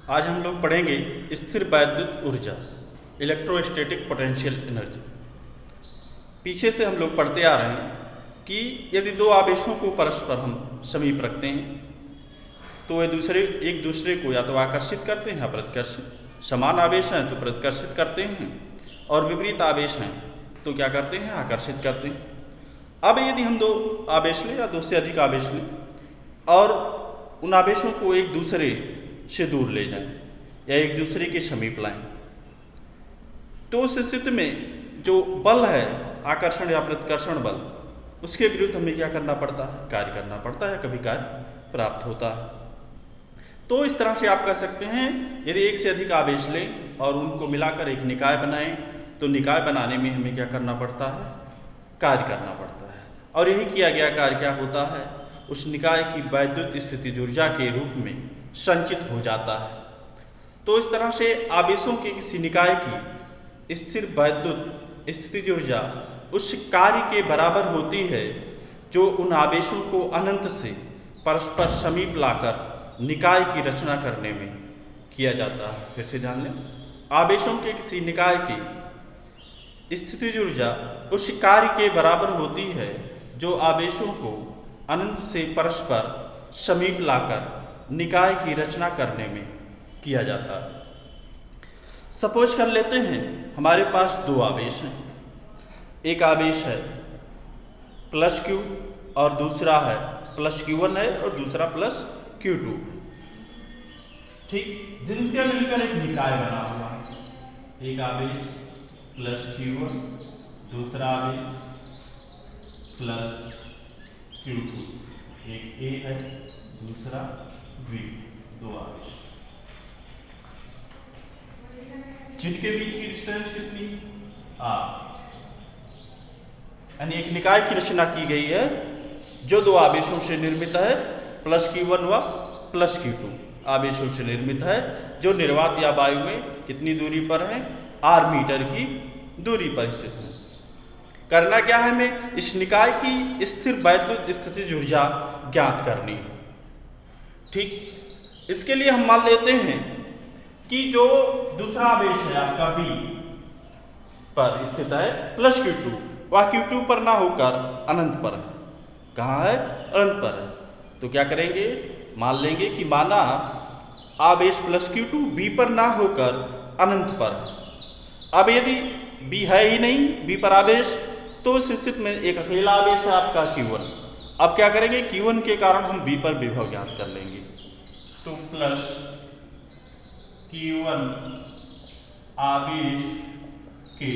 आज हम लोग पढ़ेंगे स्थिर वैद्युत ऊर्जा, इलेक्ट्रोस्टैटिक पोटेंशियल एनर्जी। पीछे से हम लोग पढ़ते आ रहे हैं कि यदि दो आवेशों को परस्पर हम समीप रखते हैं तो वे एक दूसरे को या तो आकर्षित करते हैं या प्रतिकर्षित। समान आवेश हैं तो प्रतिकर्षित करते हैं और विपरीत आवेश हैं तो क्या करते हैं, आकर्षित करते हैं। अब यदि हम दो आवेश लें या दो से अधिक आवेश लें और उन आवेशों को एक दूसरे से दूर ले जाएं या एक दूसरे के समीप लाएं, तो उस स्थिति में जो बल है, आकर्षण या प्रतिकर्षण बल, उसके विरुद्ध हमें क्या करना पड़ता है, कार्य करना पड़ता है, कभी कार्य प्राप्त होता है। तो इस तरह से आप कह सकते हैं, यदि एक से अधिक आवेश लें और उनको मिलाकर एक निकाय बनाएं तो निकाय बनाने में हमें क्या करना पड़ता है, कार्य करना पड़ता है। और यही किया गया कार्य क्या होता है, उस निकाय की वैद्युत स्थितिज ऊर्जा के रूप में संचित हो जाता है। तो इस तरह से आवेशों के किसी निकाय की स्थिर वैद्युत स्थितिज ऊर्जा उस कार्य के बराबर होती है जो उन आवेशों को अनंत से परस्पर समीप लाकर निकाय की रचना करने में किया जाता है। फिर से ध्यान लें, आवेशों के किसी निकाय की स्थितिज ऊर्जा उस कार्य के बराबर होती है जो आवेशों को अनंत से परस्पर समीप लाकर निकाय की रचना करने में किया जाता है। सपोज कर लेते हैं हमारे पास दो आवेश हैं, एक आवेश है प्लस Q और दूसरा है प्लस Q1 है और दूसरा प्लस Q2, ठीक, जिनके मिलकर एक निकाय बना हुआ है। एक आवेश प्लस Q1, दूसरा आवेश प्लस Q2, एक A है दूसरा B, दो आवेश जिनके बीच की डिस्टेंस कितनी, R। यानी एक निकाय की रचना की गई है जो दो आवेशों से निर्मित है, प्लस Q1 व प्लस Q2 आवेशों से निर्मित है, जो निर्वात या वायु में कितनी दूरी पर है, R मीटर की दूरी पर स्थित है। करना क्या है, हमें इस निकाय की स्थिर वैद्युत स्थितिज ऊर्जा ज्ञात करनी है, ठीक। इसके लिए हम मान लेते हैं कि जो दूसरा आवेश है आपका B पर स्थित है प्लस Q2, वह Q2 पर ना होकर अनंत पर है। कहाँ है, अनंत पर है। तो क्या करेंगे, मान लेंगे कि माना आवेश प्लस Q2 B पर ना होकर अनंत पर है। अब यदि B है ही नहीं, B पर आवेश, तो इस स्थिति में एक अकेला आवेश है आपका Q1। अब क्या करेंगे, Q1 के कारण हम B पर विभव ज्ञात कर लेंगे। तो प्लस Q1 आवेश के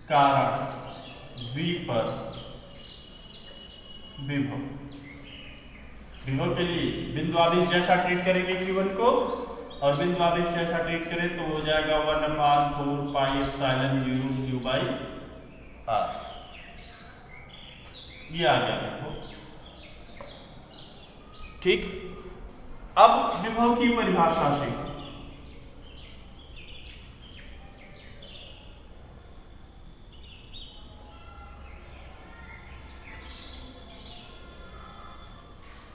कारण V पर विभव, विभव के लिए बिंदु आवेश जैसा ट्रीट करेंगे Q1 को, और बिंदु आवेश जैसा ट्रीट करें तो हो जाएगा 1/4 pi epsilon 0 Q by R। ये आ गया विभव, ठीक। अब विभव की परिभाषा से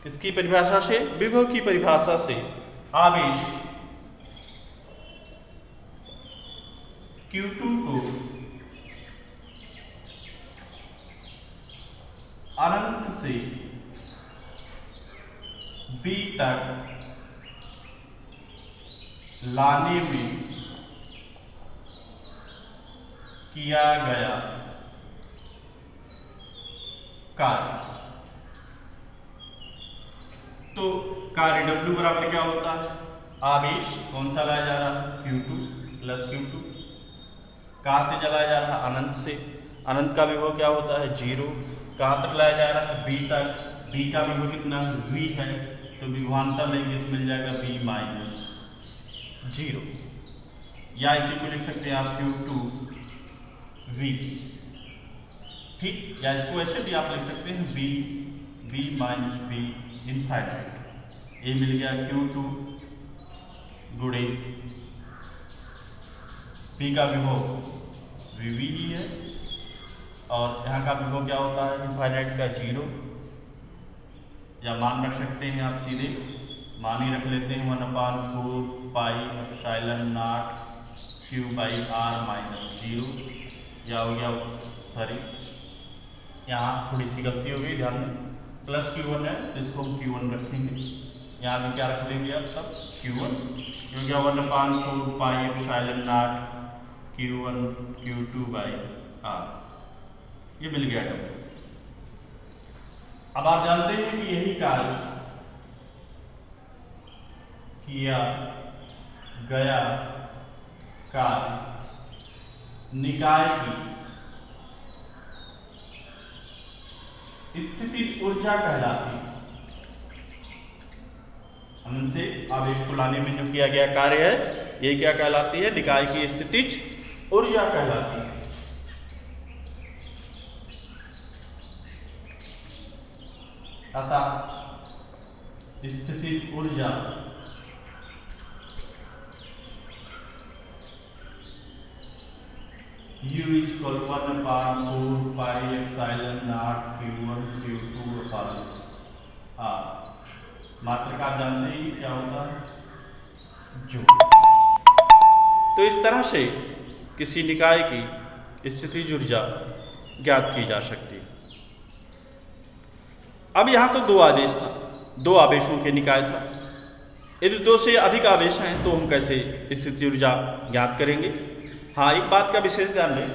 किसकी परिभाषा से, विभव की परिभाषा से आवेश Q2 को अनंत से B तक लाने में किया गया कार्य। तो कार्य W बराबर क्या होता है, आवेश कौन सा लाया जा रहा है, Q2 प्लस Q2, कहां से चलाया जा रहा है, अनंत से। अनंत का विभव क्या होता है, 0। कहां तक लाया जा रहा है, B तक। B का विभव कितना, V है, तो विभवांतर लेंगे तो मिल जाएगा B माइनस 0, या इसी को लिख सकते हैं आप Q2 V, ठीक। या इसको ऐसे भी आप लिख सकते हैं V माइनस B इनफाइनाइट। ये मिल गया Q2 गुणे P का विभव VV ही है, और यहाँ का विभव क्या होता है, इनफाइनाइट का 0, या मान रख सकते हैं आप सीधे मान ही रख लेते हैं 1/4 पाई एप्सिलॉन नॉट Q/r-0, या हो गया, सॉरी यहाँ थोड़ी सी गलती हो गई, ध्यान दें, प्लस Q1 है तो इसको हम Q1 रखेंगे, यहाँ भी क्या रख देंगे आप तब Q1, हो गया 1/4 pi epsilon not Q1 Q2/r, ये मिल गया W। अब आप जानते हैं कि यही कार्य किया गया कार्य निकाय की स्थिति ऊर्जा कहलाती है। अनंत से आवेश को लाने में जो किया गया कार्य है ये क्या कहलाती है? निकाय की स्थितिज ऊर्जा कहलाती है। अतः स्थितिज ऊर्जा U = 1/4 pi epsilon not Q1 Q2/r। मात्रक आप जानते हैं क्या होता है? जूल। तो इस तरह से किसी निकाय की स्थितिज ऊर्जा ज्ञात की जा सकती है। अब यहां तो दो आवेश था, दो आवेशों के निकाय था। यदि दो से अधिक आवेश हैं तो हम कैसे स्थितिज ऊर्जा ज्ञात करेंगे? हाँ, एक बात का विशेष ध्यान दें,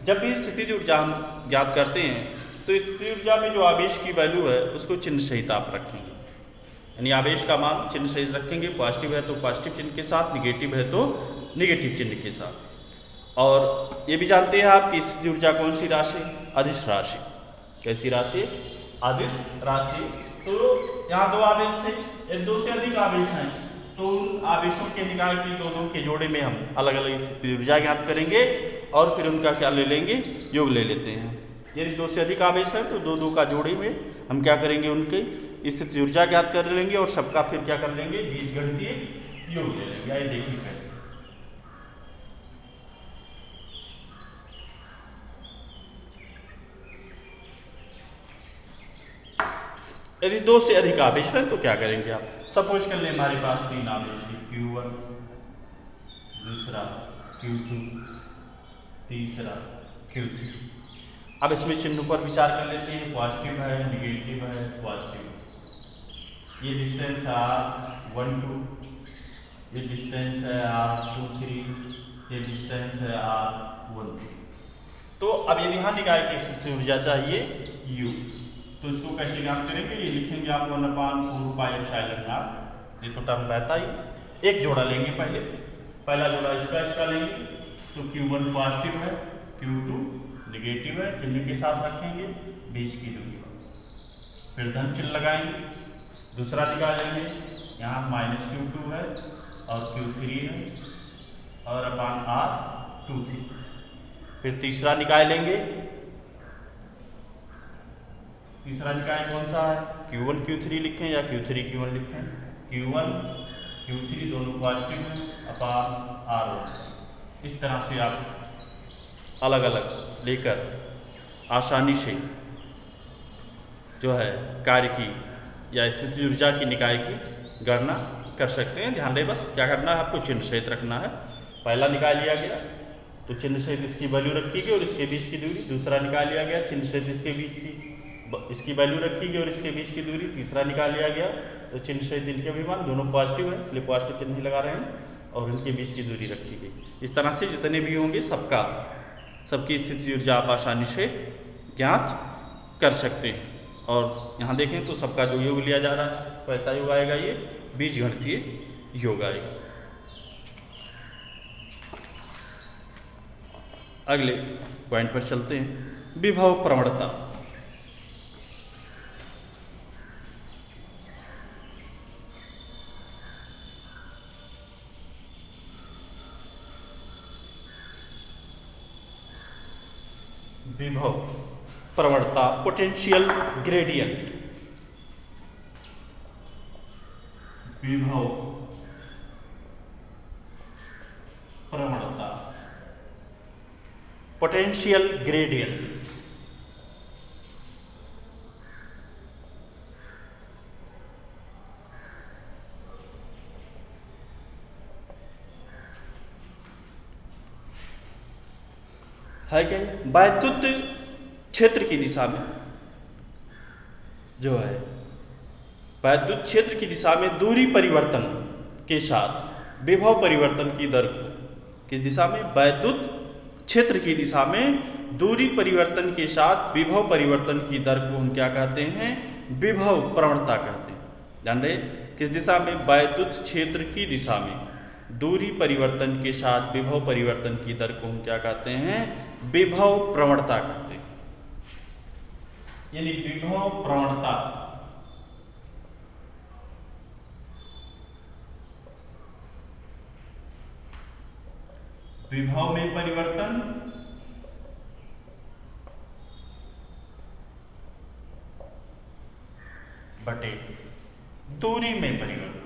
जब भी स्थितिज ऊर्जा हम ज्ञात करते हैं तो स्थितिज ऊर्जा में जो आवेश की वैल्यू है उसको चिन्ह सहित आप रखेंगे, यानी आवेश का मान चिन्ह सहित रखेंगे। पॉजिटिव है तो पॉजिटिव चिन्ह के साथ, निगेटिव है तो निगेटिव चिन्ह के साथ। और ये भी जानते हैं आप कि स्थितिज ऊर्जा कौन सी राशि? अदिश राशि। कैसी राशि? अदिश राशि। तो यहाँ दो आवेश थे, यदि दो से अधिक आवेश हैं तो उन आवेशों के निकाय की दो के जोड़े में हम अलग अलग स्थितिज ऊर्जा ज्ञात करेंगे और फिर उनका क्या ले लेंगे? योग ले लेते हैं। यदि दो से अधिक आवेश है तो दो का जोड़े में हम क्या करेंगे? उनके स्थितिज ऊर्जा ज्ञात कर लेंगे और सबका फिर क्या कर लेंगे? बीजगणितीय योग ले लेंगे। आइए देखिए कैसे। यदि दो से अधिक आवेश है तो क्या करेंगे आप? सपोज कर लें हमारे पास तीन आवेश है, Q1, दूसरा Q2, तीसरा Q3। अब इसमें चिन्हों पर विचार कर लेते हैं, पॉजिटिव है, निगेटिव है, पॉजिटिव। ये डिस्टेंस है R12, ये डिस्टेंस है R23, ये डिस्टेंस है R13। तो अब यदि यहाँ निकाय की स्थितिज ऊर्जा चाहिए U, तो इसको कैसे ज्ञात करेंगे? ये लिखेंगे आप 1/4 पाई एप्सिलॉन नॉट, ये तो टर्म रहता ही। एक जोड़ा लेंगे, पहला जोड़ा इसका लेंगे, तो Q1 पॉजिटिव है, Q2 निगेटिव है, चिन्ह के साथ रखेंगे, बीच की दूरी पर, फिर धन चिन्ह लगाएंगे। दूसरा निकालेंगे, यहाँ -Q2 है और Q3 है और अपान R23। फिर तीसरा निकालेंगे, तीसरा निकाय कौन सा है? Q1 Q3 लिखें या Q3 Q1 लिखें? Q1 Q3 दोनों पॉजिटिव हैं, अपान R1। इस तरह से आप अलग अलग लेकर आसानी से जो है कार्य की या स्थितिज ऊर्जा की निकाय की गणना कर सकते हैं। ध्यान दें, बस क्या करना है आपको? चिन्ह सहित रखना है। पहला निकाल लिया गया तो चिन्ह सहित इसकी वैल्यू रखी और इसके बीच की दूरी। दूसरा निकाल लिया गया, चिन्ह सहित इसकी वैल्यू रखी और इसके बीच की दूरी। तीसरा निकाल लिया गया तो चिन्ह सहित इनके भी मान, दोनों पॉजिटिव है इसलिए पॉजिटिव चिन्ह ही लगा रहे हैं और इनके बीच की दूरी रखी गई। इस तरह से जितने भी होंगे सबकी स्थितिज ऊर्जा आप आसानी से ज्ञात कर सकते हैं। और यहाँ देखें तो सबका जो योग लिया जा रहा है तो ऐसा योग आएगा, ये बीजगणितीय योग आएगा। अगले पॉइंट पर चलते हैं, विभव प्रवणता। विभव प्रवणता, पोटेंशियल ग्रेडियंट। विभव प्रवणता, पोटेंशियल ग्रेडियंट। है क्या? वैद्युत क्षेत्र की दिशा में जो है, वैद्युत क्षेत्र की दिशा में दूरी परिवर्तन के साथ विभव परिवर्तन की दर को, किस दिशा में? वैद्युत क्षेत्र की दिशा में दूरी परिवर्तन के साथ विभव परिवर्तन की दर को हम क्या कहते हैं? विभव प्रवणता कहते हैं। ध्यान रहे, किस दिशा में? वैद्युत क्षेत्र की दिशा में दूरी परिवर्तन के साथ विभव परिवर्तन की दर को हम क्या कहते हैं? विभव प्रवणता कहते हैं, यानी विभव प्रवणता। विभव में परिवर्तन बटे दूरी में परिवर्तन,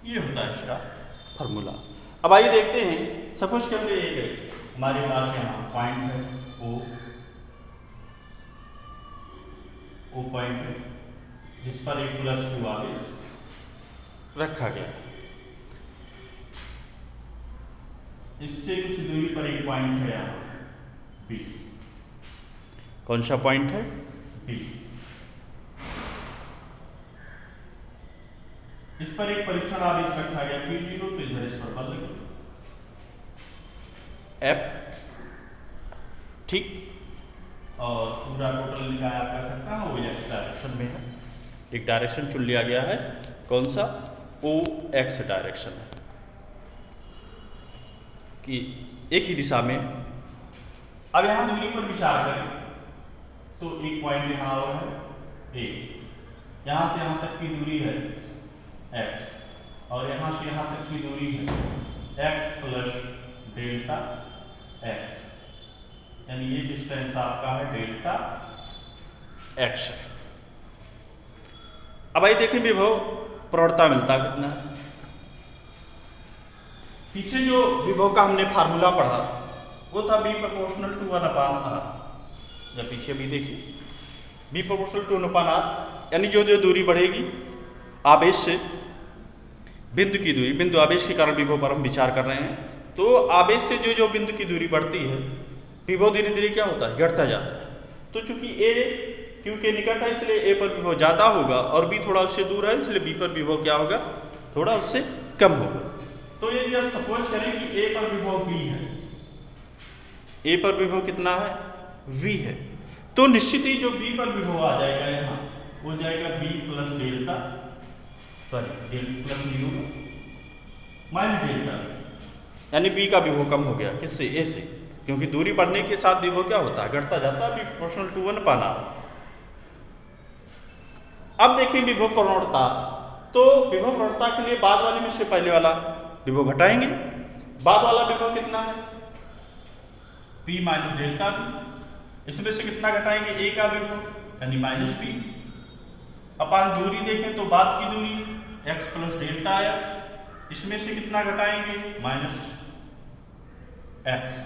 ये होता है इसका फॉर्मूला। अब आइए देखते हैं, सपोज करते हैं हमारे पास यहाँ पॉइंट है ओ पॉइंट है, जिस पर एक +2 आवेश रखा गया। इससे कुछ दूरी पर एक पॉइंट है यहाँ बी। कौन सा पॉइंट है? बी। इस पर एक परीक्षण आवेश रखा गया Q0, तो इधर इस पर बल लगेगा F, ठीक। और पूरा टोटल निकाय आप कह सकते हैं वो एक्स डायरेक्शन में है। एक डायरेक्शन चुन लिया गया है, कौन सा? ओ एक्स डायरेक्शन है, कि एक ही दिशा में। अब यहां दूरी पर विचार करें तो एक पॉइंट यहां और है ए, यहां से यहां तक की दूरी है x, और यहां से यहां तक की दूरी है x प्लस डेल्टा x, यानी ये डिस्टेंस आपका है डेल्टा x। अब आइए देखें विभव प्रवणता मिलता कितना है। पीछे जो विभव का हमने फार्मूला पढ़ा वो था B प्रोपोर्शनल टू 1/r, या पीछे भी देखिए B प्रोपोर्शनल टू 1/r, यानी जो जो दूरी बढ़ेगी आवेश से बिंदु की दूरी, बिंदु आवेश के कारण विभव पर हम विचार कर रहे हैं, तो आवेश से जो जो बिंदु की दूरी बढ़ती है विभव धीरे धीरे क्या होता है? घटता जाता है। तो चूंकि A Q के निकट है इसलिए A पर विभव ज्यादा होगा, और B थोड़ा उससे दूर है इसलिए B पर विभव क्या होगा? थोड़ा उससे कम होगा। तो यदि आप सपोज करें कि A पर विभव V है, A पर विभव कितना है? V है, तो निश्चित ही जो B पर विभव आ जाएगा यहाँ वो जाएगा B plus delta, sorry plus new minus delta, यानी B का विभव कम हो गया। किससे? A से, क्योंकि दूरी बढ़ने के साथ विभव क्या होता है? घटता जाता है। B proportional to 1/r। अब देखिए विभव प्रवणता, तो विभव प्रवणता के लिए बाद वाले में से पहले वाला विभव घटाएंगे। बाद वाला विभव कितना है? P minus delta B। इसमें से कितना घटाएंगे? A का विभव यानी माइनस B, अपन दूरी देखें तो बाद की दूरी x प्लस डेल्टा x, इसमें से कितना घटाएंगे? माइनस x,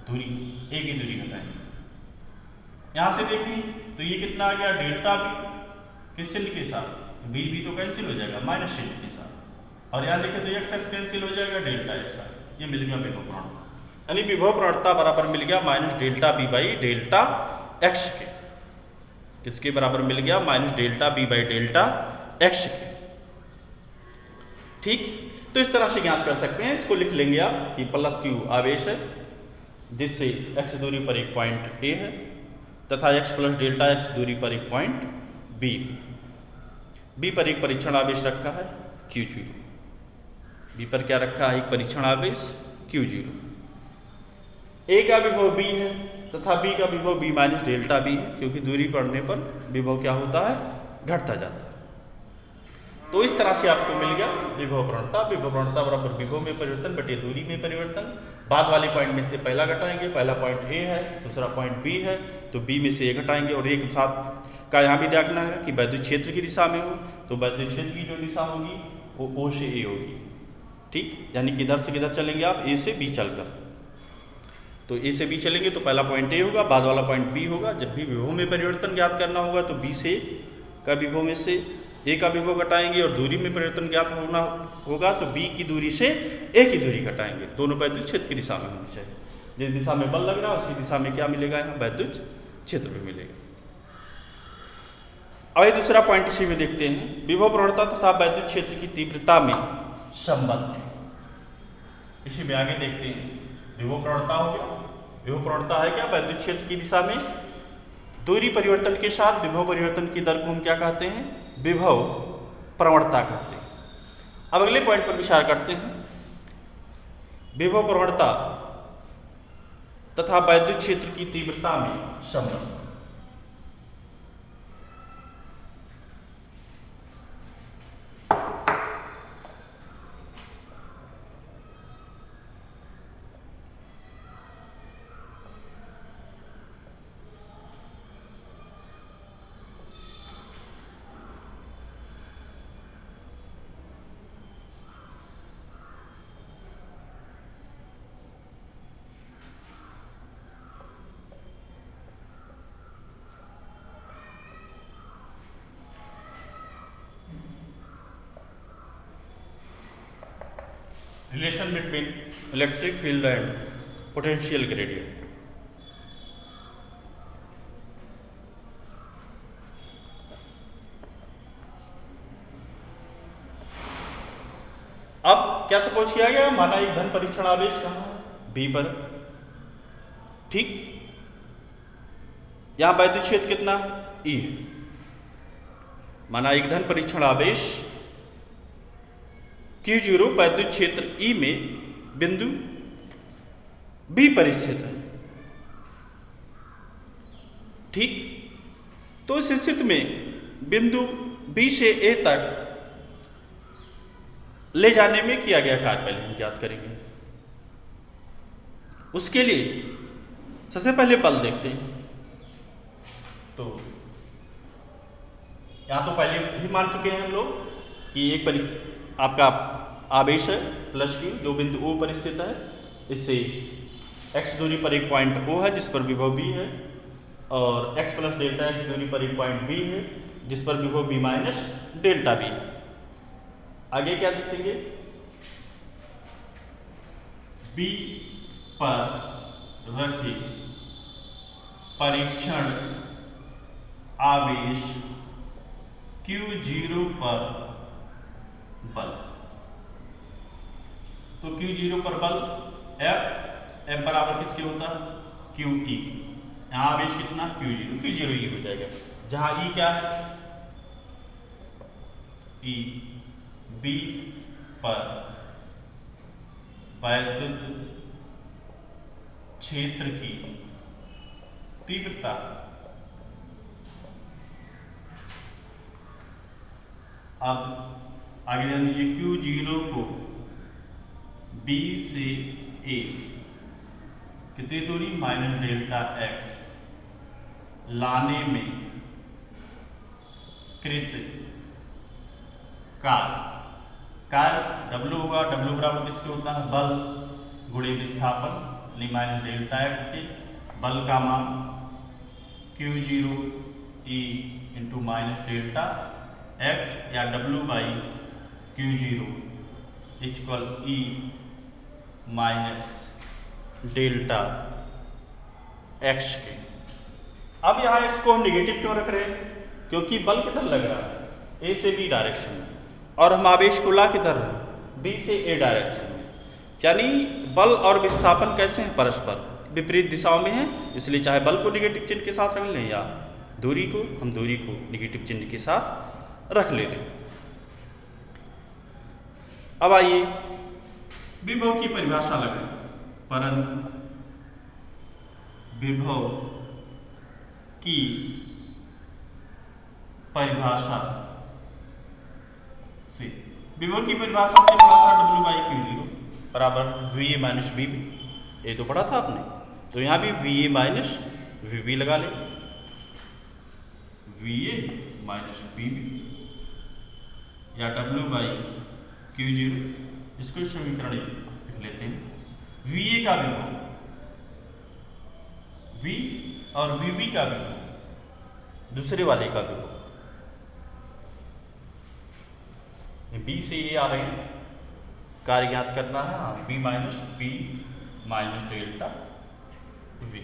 दूरी A की दूरी घटाएंगे। यहां से देखिए तो ये कितना आ गया? डेल्टा B, किस चिन्ह के साथ? B तो कैंसिल हो जाएगा माइनस चिन्ह के साथ, और यहां देखें तो x कैंसिल हो जाएगा, डेल्टा x। ये मिल गया विभव प्रवणता, यानी विभव प्रवणता बराबर मिल गया minus delta B by delta x के। किसके बराबर मिल गया? Minus delta B by delta x के, ठीक। तो इस तरह से ज्ञात कर सकते हैं। इसको लिख लेंगे आप कि प्लस Q आवेश है जिससे x दूरी पर एक पॉइंट A है, तथा x प्लस डेल्टा x दूरी पर एक पॉइंट B, B पर एक परीक्षण आवेश रखा है Q0, B पर क्या रखा है? एक परीक्षण आवेश Q0। A का विभव B है तथा B का विभव B माइनस डेल्टा B है, क्योंकि दूरी बढ़ने पर विभव क्या होता है? घटता जाता है। तो इस तरह से आपको मिल गया विभव प्रवणता। विभव प्रवणता बराबर विभव में परिवर्तन बटे दूरी में परिवर्तन। बाद वाले पॉइंट में से पहला घटाएंगे, पहला पॉइंट A है, दूसरा पॉइंट B है, तो B में से A घटाएंगे। और एक साथ का यहाँ भी देखना है कि वैद्युत क्षेत्र की दिशा में हो, तो वैद्युत क्षेत्र की जो दिशा होगी वो O से A होगी, ठीक। यानी किधर से किधर चलेंगे आप? A से B चलकर, तो A से B चलेंगे तो पहला पॉइंट A होगा, बाद वाला पॉइंट B होगा। जब भी विभव में परिवर्तन ज्ञात करना होगा तो B से का विभव में से ए का विभव घटाएंगे और दूरी में परिवर्तन ज्ञात होना होगा तो बी की दूरी से ए की दूरी घटाएंगे। दोनों वैद्युत क्षेत्र की दिशा में होनी चाहिए। जिस दिशा में बल लग रहा है उसी दिशा में क्या मिलेगा, यहाँ वैद्युत क्षेत्र भी मिलेगा। अब दूसरा पॉइंट इसी में देखते हैं, विभव प्रवणता तथा वैद्युत क्षेत्र की तीव्रता में संबंध। इसी में आगे देखते हैं, विभव प्रवणता हो गया, विभव प्रवणता है क्या, वैद्युत क्षेत्र की दिशा में दूरी परिवर्तन के साथ विभव परिवर्तन की दर को हम क्या कहते हैं, विभव प्रवणता कहते हैं। अब अगले पॉइंट पर विचार करते हैं, विभव प्रवणता तथा वैद्युत क्षेत्र की तीव्रता में संबंध। Relation between electric field and potential gradient। अब क्या सपोज किया गया, माना एक धन परीक्षण आवेश कहां है, बी पर, ठीक। यहां वैद्युत क्षेत्र कितना है, ई है। माना एक धन परीक्षण आवेश Q0 वैद्युत क्षेत्र E में बिंदु B पर स्थित है, ठीक। तो इस स्थिति में बिंदु B से A तक ले जाने में किया गया कार्य पहले हम ज्ञात करेंगे। उसके लिए सबसे पहले बल देखते हैं। तो यहां तो पहले ही मान चुके हैं हम लोग कि एक आपका आवेश है प्लस Q जो बिंदु O पर स्थित है, इससे x दूरी पर एक पॉइंट O है जिस पर विभव B है, और x प्लस डेल्टा x दूरी पर एक पॉइंट B है जिस पर विभव B माइनस डेल्टा B है। आगे क्या देखेंगे, B पर रखे परीक्षण आवेश Q0 पर बल। तो Q0 पर बल F बराबर किसके होता है, QE। यहां आवेश कितना, Q0, Q0 E हो जाएगा, जहां E क्या है, E B पर वैद्युत क्षेत्र की तीव्रता। अब आगे ध्यान दीजिए, Q0 को B से A कितनी दूरी, माइनस डेल्टा x लाने में कृत कार्य W होगा, W बराबर किसके होता है, बल गुणे विस्थापन यानी माइनस डेल्टा x के, बल का मान Q0 E into minus delta x या W by Q0 equal E minus delta x के। अब यहां x को हम निगेटिव क्यों रख रहे हैं, क्योंकि बल किधर लग रहा है, A से B डायरेक्शन में, और हम आवेश को ला किधर है, B से A डायरेक्शन में। यानी बल और विस्थापन कैसे हैं, परस्पर विपरीत दिशाओं में है, इसलिए चाहे बल को निगेटिव चिन्ह के साथ रख लें या दूरी को निगेटिव चिन्ह के साथ रख ले रहे। अब आइए विभव की परिभाषा लगाएं, परंतु विभव की परिभाषा से, विभव की परिभाषा से पढ़ा था W बाई Q0 बराबर VA माइनस VB, ये तो पढ़ा था आपने। तो यहां भी VA माइनस VB लगा ले, VA माइनस VB या W बाई Q0, इसको समीकरण लिख लेते हैं। VA का विभव V और VB का विभव दूसरे वाले का विभव, बी से ए आ रहे हैं, कार्य ज्ञात करना है। हाँ, बी माइनस डेल्टा वी।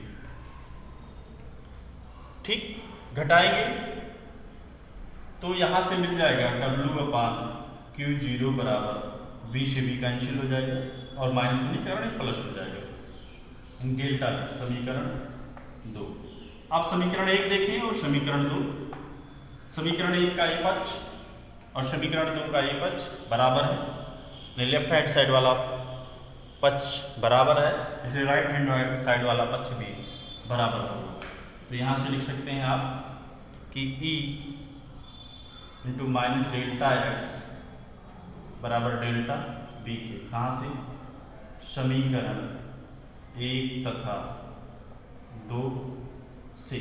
ठीक, घटाएंगे तो यहां से मिल जाएगा W/Q0 बराबर बी से बी कैंसिल हो जाएगा और माइनस नहीं करना, प्लस हो जाएगा डेल्टा बी। समीकरण 2। आप समीकरण 1 देखें और समीकरण 2। समीकरण 1 का एक पक्ष और समीकरण 2 का एक पक्ष बराबर है, लेफ्ट हैंड साइड वाला पक्ष बराबर है, इसलिए राइट हैंड साइड वाला पक्ष भी बराबर होगा। तो यहां से लिख सकते हैं आप कि E into minus delta x बराबर डेल्टा बी के, कहां से, समीकरण 1 तथा 2 से,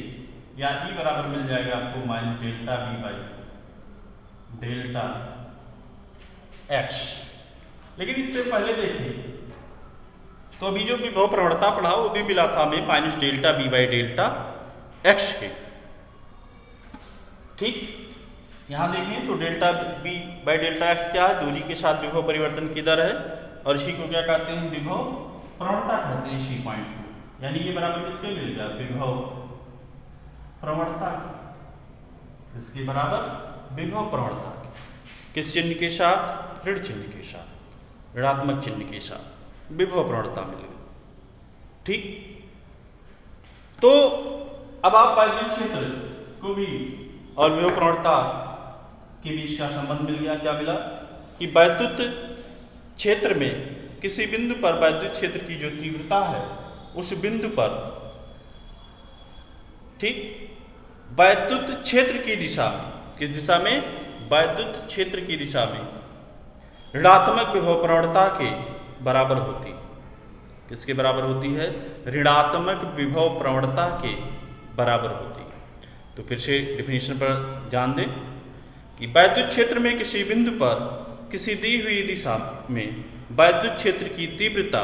या E बराबर मिल जाएगा आपको minus delta B by delta X. लेकिन इससे पहले देखिए, तो अभी जो विभव प्रवणता पढ़ा वो भी मिला था हमें minus delta B by delta X के। ठीक, यहां देखें तो delta B by delta X क्या है, दूरी के साथ विभव परिवर्तन की दर है, और इसी को क्या कहते हैं, विभव प्रवणता कहते हैं इसी पॉइंट को। यानी ये बराबर किसके मिल गया, विभव प्रवणता, इसके बराबर विभव प्रवणता। किस चिन्ह के साथ, ऋण चिन्ह के साथ, ऋणात्मक चिन्ह के साथ विभव प्रवणता मिल गई। ठीक, तो अब आप वैद्युत क्षेत्र को भी और विभव प्रवणता के बीच का संबंध मिल गया। क्या मिला कि वैद्युत क्षेत्र में किसी बिंदु पर वैद्युत क्षेत्र की जो तीव्रता है उस बिंदु पर, ठीक, वैद्युत क्षेत्र की दिशा में, किस दिशा में, वैद्युत क्षेत्र की दिशा में ऋणात्मक विभव प्रवणता के बराबर होती है। किसके बराबर होती है, ऋणात्मक विभव प्रवणता के बराबर होती है। तो फिर से डिफिनीशन पर ध्यान दें कि वैद्युत क्षेत्र में किसी बिंदु पर किसी दी हुई दिशा में वैद्युत क्षेत्र की तीव्रता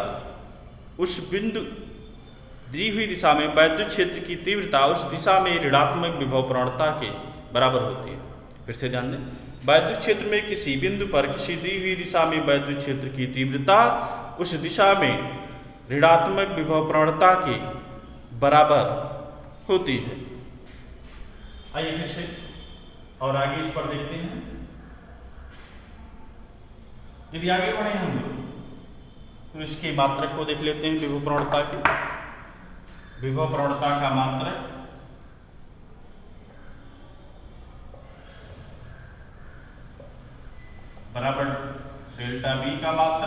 उस बिंदु दी हुई दिशा में वैद्युत क्षेत्र की तीव्रता उस दिशा में ऋणात्मक विभव प्रवणता के बराबर होती है। फिर से ध्यान दें, वैद्युत क्षेत्र में किसी बिंदु पर किसी दी हुई दिशा में वैद्युत क्षेत्र की तीव्रता उस दिशा में ऋणात्मक विभव प्रवणता के बराबर होती है। आइए फिर से और आगे इस पर देखते हैं। यदि आगे बढ़े हम लोग तो इसके मात्रक को देख लेते हैं, विभव प्रवणता के। विभव प्रवणता का मात्रक बराबर डेल्टा बी का मात्रक